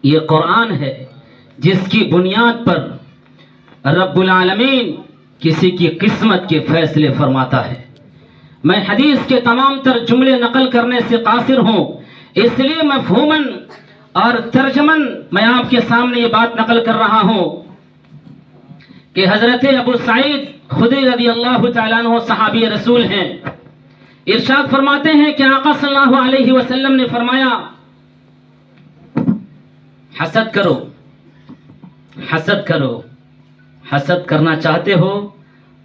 یہ قرآن ہے جس کی بنیاد پر رب العالمین کسی کی قسمت کے فیصلے فرماتا ہے۔ میں حدیث کے تمام تر جملے نقل کرنے سے قاصر ہوں، اس لیے مفہوماً اور ترجماً میں آپ کے سامنے یہ بات نقل کر رہا ہوں کہ حضرت ابو سعید خدری رضی اللہ تعالیٰ عنہ صحابی رسول ہیں، ارشاد فرماتے ہیں کہ آقا صلی اللہ علیہ وسلم نے فرمایا حسد کرو، حسد کرو، حسد کرنا چاہتے ہو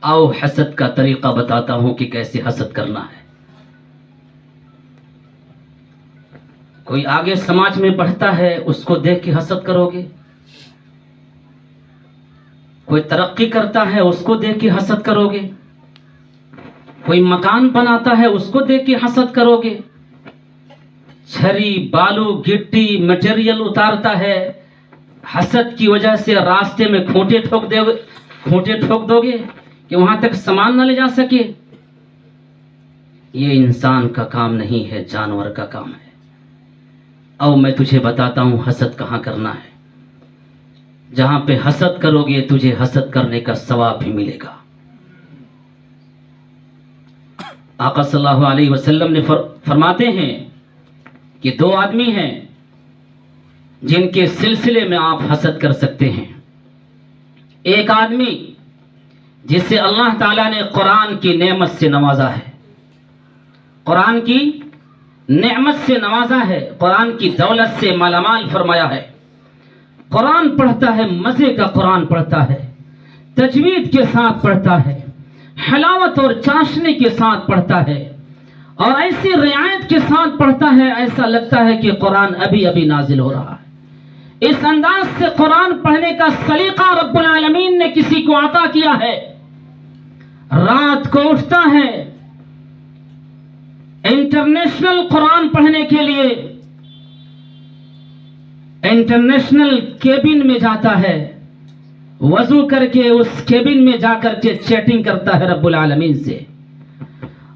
آؤ حسد کا طریقہ بتاتا ہوں کہ کیسے حسد کرنا ہے۔ کوئی آگے سماج میں بڑھتا ہے اس کو دیکھ کے حسد کرو گے، کوئی ترقی کرتا ہے اس کو دیکھ کے حسد کرو گے، کوئی مکان بناتا ہے اس کو دیکھ کے حسد کرو گے، چھری بالو گٹی مٹیریل اتارتا ہے، حسد کی وجہ سے راستے میں کھوٹے ٹھوک دو گے کہ وہاں تک سامان نہ لے جا سکے۔ یہ انسان کا کام نہیں ہے، جانور کا کام ہے۔ او میں تجھے بتاتا ہوں حسد کہاں کرنا ہے۔ جہاں پہ حسد کرو گے تجھے حسد کرنے کا ثواب بھی ملے گا۔ آقا صلی اللہ علیہ وسلم نے فرماتے ہیں کہ دو آدمی ہیں جن کے سلسلے میں آپ حسد کر سکتے ہیں۔ ایک آدمی جسے اللہ تعالیٰ نے قرآن کی نعمت سے نوازا ہے، قرآن کی نعمت سے نوازا ہے، قرآن کی دولت سے مالا مال فرمایا ہے، قرآن پڑھتا ہے، مزے کا قرآن پڑھتا ہے، تجوید کے ساتھ پڑھتا ہے، حلاوت اور چاشنی کے ساتھ پڑھتا ہے، اور ایسی رعایت کے ساتھ پڑھتا ہے ایسا لگتا ہے کہ قرآن ابھی ابھی نازل ہو رہا ہے۔ اس انداز سے قرآن پڑھنے کا سلیقہ رب العالمین نے کسی کو عطا کیا ہے۔ رات کو اٹھتا ہے، انٹرنیشنل قرآن پڑھنے کے لیے انٹرنیشنل کیبن میں جاتا ہے، وضو کر کے اس کیبن میں جا کر کے چیٹنگ کرتا ہے رب العالمین سے،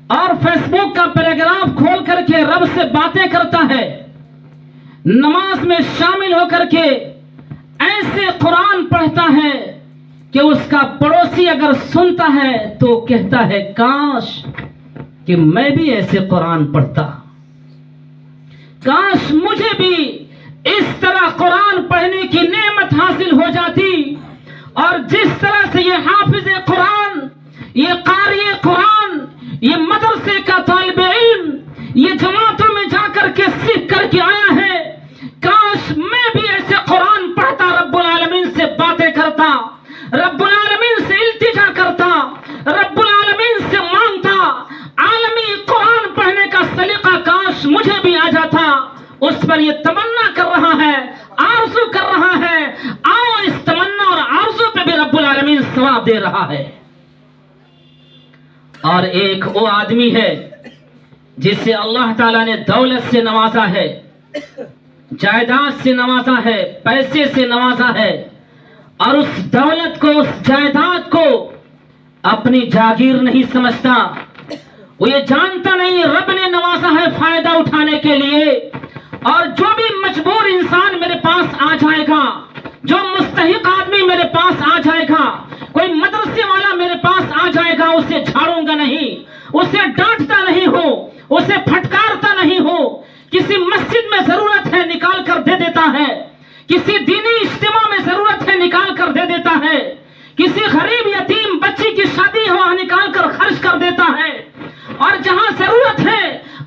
اور فیس بک کا پیراگراف کھول کر کے رب سے باتیں کرتا ہے، نماز میں شامل ہو کر کے ایسے قرآن پڑھتا ہے کہ اس کا پڑوسی اگر سنتا ہے تو کہتا ہے کاش کہ میں بھی ایسے قرآن پڑھتا، کاش مجھے بھی اس طرح قرآن پڑھنے کی نعمت حاصل ہو جاتی۔ اور جس طرح سے یہ حافظ قرآن، یہ قاری قرآن، یہ مدرسے کا طالب علم، یہ جماعتوں میں جا کر کے سیکھ کر کے آیا ہے، کاش میں بھی ایسے قرآن پڑھتا، رب العالمین سے باتیں کرتا، رب العالمین سے التجا کرتا، رب العالمین سے مانگتا، عالمی قرآن پڑھنے کا سلیقہ کاش مجھے بھی آ جاتا۔ اس پر یہ تمنا کر رہا ہے، آرزو کر رہا ہے، آؤ اس تمنا اور آرزو پہ بھی رب العالمین ثواب دے رہا ہے۔ اور ایک وہ آدمی ہے جسے اللہ تعالیٰ نے دولت سے نوازا ہے، جائیداد سے نوازا ہے، پیسے سے نوازا ہے، اور اس دولت کو، اس جائیداد کو اپنی جاگیر نہیں سمجھتا۔ وہ یہ جانتا نہیں رب نے نوازا ہے فائدہ اٹھانے کے لیے، اور جو بھی مجبور انسان میرے پاس آ جائے گا، جو مستحق آدمی میرے پاس آ جائے گا، کوئی مدرسے والا میرے پاس آ جائے گا، اسے جھاڑوں گا نہیں، اسے ڈانٹتا نہیں ہو، اسے پھٹکارتا نہیں ہو، کسی مسجد میں ضرورت ہے نکال کر دے دیتا ہے، کسی دینی اجتماع میں ضرورت ہے نکال کر دے دیتا ہے، کسی غریب یتیم بچی کی شادی ہو نکال کر خرچ کر دیتا ہے، اور جہاں ضرورت ہے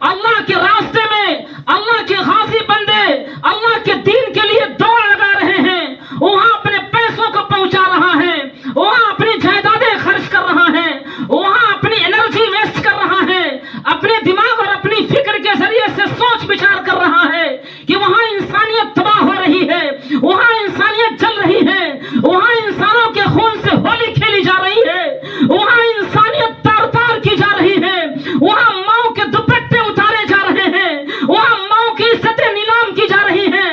اللہ کے راستے میں اللہ کے غازی بندے اللہ کے دین کے لیے دوڑ لگا رہے ہیں، وہاں اپنے پیسوں کو پہنچا رہا ہے، وہاں اپنی جائیدادیں خرچ کر رہا ہے، وہاں اپنی انرجی ویسٹ کر رہا ہے، اپنے دماغ اور اپنی فکر کے ذریعے سے سوچ بچار کر رہا ہے کہ وہاں انسانیت تباہ ہو رہی ہے، وہاں انسانیت جل رہی ہے، وہاں انسانوں کے خون سے ہولی کھیلی جا رہی ہے، وہاں انسانیت تار تار کی جا رہی ہے، وہاں ماؤں کے دوپٹے اتارے جا رہے ہیں، وہاں ماؤں کی عزتیں نیلام کی جا رہی ہیں،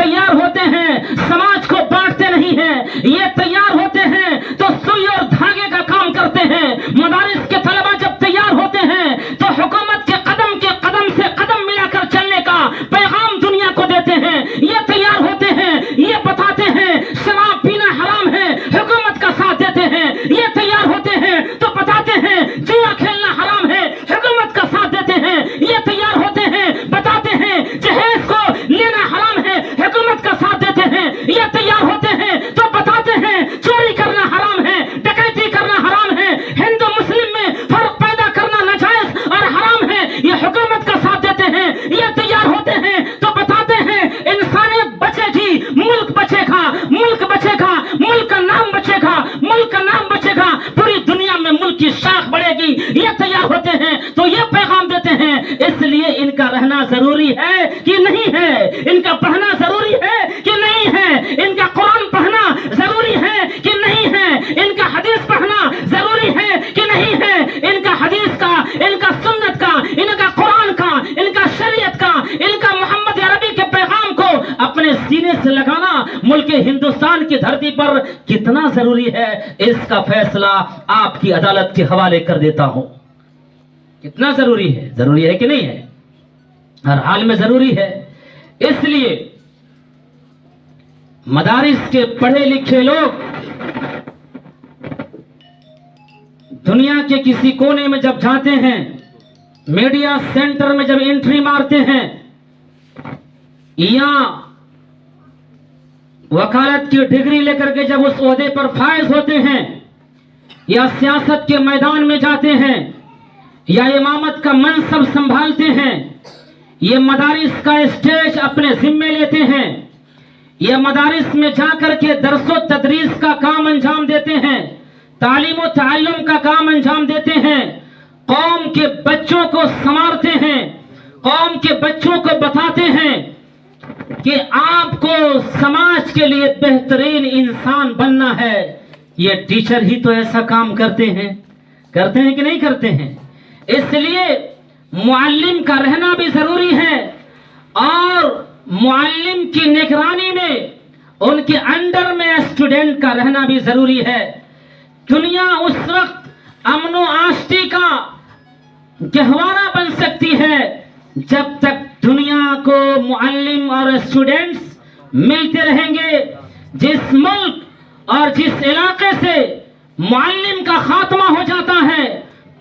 تیار ہوتے ہیں سماج کو بانٹتے نہیں ہیں، یہ تیار ہوتے ہیں تو سوئی اور دھاگے کا کام کرتے ہیں۔ مدارس کے طلبہ جب تیار ہوتے ہیں تو حکومت کے قدم سے قدم ملا کر چلنے کا پیغام دنیا کو دیتے ہیں۔ یہ تیار ہوتے ہیں، یہ بتاتے ہیں شراب پینا حرام ہے، حکومت کا ساتھ دیتے ہیں۔ یہ تیار ہوتے ہیں تو بتاتے ہیں جوا کھیلنا حرام ہے، حکومت کا ساتھ دیتے ہیں۔ یہ تیار ہوتے ہیں، بتاتے ہیں جہیز کو لینا حرام ہے، حکومت کا ساتھ دیتے ہیں۔ یہ تیار ہوتے ہیں تو بتاتے ہیں چوری کرنا حرام ہے، ڈکیتی کرنا حرام ہے، ہندو مسلم میں فرق پیدا کرنا ناجائز اور حرام ہے، یہ حکومت کا ساتھ دیتے ہیں۔ یہ تیار ہوتے ہیں تو بتاتے ہیں انسانیت بچے گی، ملک بچے گا، ملک بچے گا، ملک کا نام بچے گا، ملک کا نام بچے گا، پوری دنیا میں ملک کی شاخ بڑھے گی۔ یہ تیار ہوتے ہیں تو یہ پیغام دیتے ہیں۔ اس لیے ان کا رہنا ضروری ہے کہ نہیں ہے، ان کا پڑھنا ضروری ہے کہ نہیں ہے، ان کا قرآن پڑھنا ضروری ہے کہ نہیں ہے، ان کا حدیث پڑھنا ضروری ہے کہ نہیں ہے، ان کا حدیث کا، ان کا سنت کا، ان کا قرآن کا، ان کا شریعت کا، ان کا محمد عربی کے پیغام کو اپنے سینے سے لگانا ملک ہندوستان کی دھرتی پر کتنا ضروری ہے، اس کا فیصلہ آپ کی عدالت کے حوالے کر دیتا ہوں۔ کتنا ضروری ہے کہ نہیں ہے؟ ہر حال میں ضروری ہے۔ اس لیے مدارس کے پڑھے لکھے لوگ دنیا کے کسی کونے میں جب جاتے ہیں، میڈیا سینٹر میں جب انٹری مارتے ہیں، یا وکالت کی ڈگری لے کر کے جب اس عہدے پر فائز ہوتے ہیں، یا سیاست کے میدان میں جاتے ہیں، یا امامت کا منصب سنبھالتے ہیں، یہ مدارس کا اسٹیج اپنے ذمے لیتے ہیں، یہ مدارس میں جا کر کے درس و تدریس کا کام انجام دیتے ہیں، تعلیم و تعلم کا کام انجام دیتے ہیں، قوم کے بچوں کو سنوارتے ہیں، قوم کے بچوں کو بتاتے ہیں کہ آپ کو سماج کے لیے بہترین انسان بننا ہے۔ یہ ٹیچر ہی تو ایسا کام کرتے ہیں کہ نہیں کرتے ہیں؟ اس لیے معلم کا رہنا بھی ضروری ہے، اور معلم کی نگرانی میں ان کے انڈر میں اسٹوڈنٹ کا رہنا بھی ضروری ہے۔ دنیا اس وقت امن و آشتی کا گہوارہ بن سکتی ہے جب تک دنیا کو معلم اور اسٹوڈنٹس ملتے رہیں گے۔ جس ملک اور جس علاقے سے معلم کا خاتمہ ہو جاتا ہے،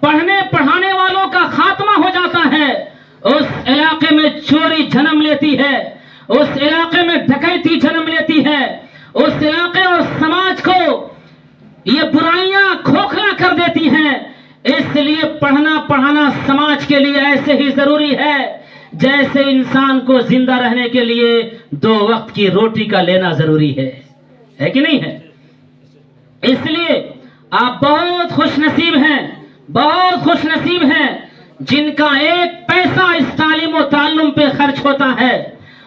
پڑھنے پڑھانے والوں کا خاتمہ ہو جاتا ہے، اس علاقے میں چوری جنم لیتی ہے، اس علاقے میں ڈکیتی جنم لیتی ہے، اس علاقے اور سماج کو یہ برائیاں کھوکھلا کر دیتی ہیں۔ اس لیے پڑھنا پڑھانا سماج کے لیے ایسے ہی ضروری ہے جیسے انسان کو زندہ رہنے کے لیے 2 وقت کی روٹی کا لینا ضروری ہے کہ نہیں ہے؟ اس لیے آپ بہت خوش نصیب ہیں، بہت خوش نصیب ہیں جن کا 1 پیسہ اس تعلیم و تعلم پہ خرچ ہوتا ہے۔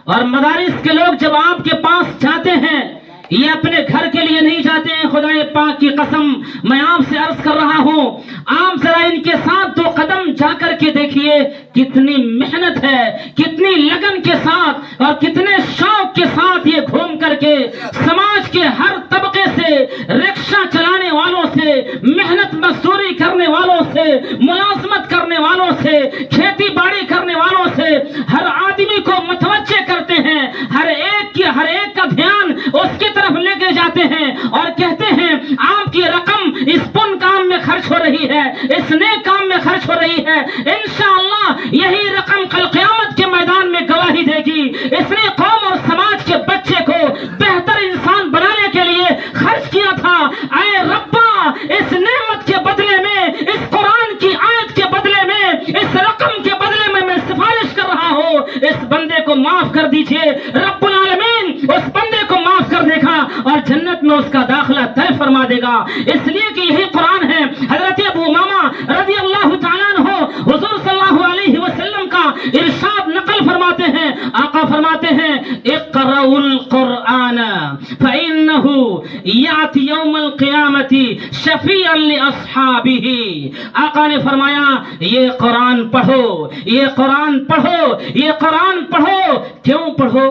اور مدارس کے لوگ جب آپ کے پاس جاتے ہیں، یہ اپنے گھر کے لیے نہیں جاتے ہیں، خدا پاک کی قسم میں آپ سے عرض کر رہا ہوں، آپ ذرا ان کے ساتھ 2 قدم جا کر کے دیکھیے کتنی محنت ہے، کتنی لگن کے ساتھ اور کتنے شوق کے ساتھ یہ گھوم کر کے سماج کے ہر طبقے سے، رکشہ چلانے والوں سے، محنت مزدوری کرنے والوں سے، ملازمت کرنے والوں سے، کھیتی باڑی کرنے والوں سے، ہر آدمی کو متوجہ کرتے ہیں، ہر ایک کا دھیان اس کی طرف لے کے جاتے ہیں اور کہتے ہیں آپ کی رقم اس پن کام میں خرچ ہو رہی ہے، اس نیک کام میں خرچ ہو رہی ہے، انشاءاللہ یہی رقم کل قیامت کے میدان میں گواہی دے گی۔ اس نے قوم اور سماج کے بچے کو بہتر انسان بنانے کے لیے خرچ کیا تھا۔ اے ربا، اس نعمت کے بدلے میں، اس قرآن کی آیت کے بدلے میں، اس رقم کے بدلے میں سفارش کر رہا ہوں، اس بندے کو معاف کر دیجئے۔ رب العالمین اس بندے کو معاف کر دے گا اور جنت میں اس کا داخلہ طے فرما دے گا، اس لیے کہ یہی قرآن ہے۔ حضرت ابو امامہ رضی اللہ تعالیٰ عنہ حضور صلی اللہ علیہ وسلم کا ارشاد نقل فرماتے ہیں، آقا فرماتے ہیں اقرؤوا القرآن فإنه یأتی یوم القیامت شفیعا لأصحابہ۔ آقا نے فرمایا یہ قرآن پڑھو، یہ قرآن پڑھو، یہ قرآن پڑھو۔ کیوں پڑھو؟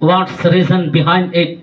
What's the reason behind it?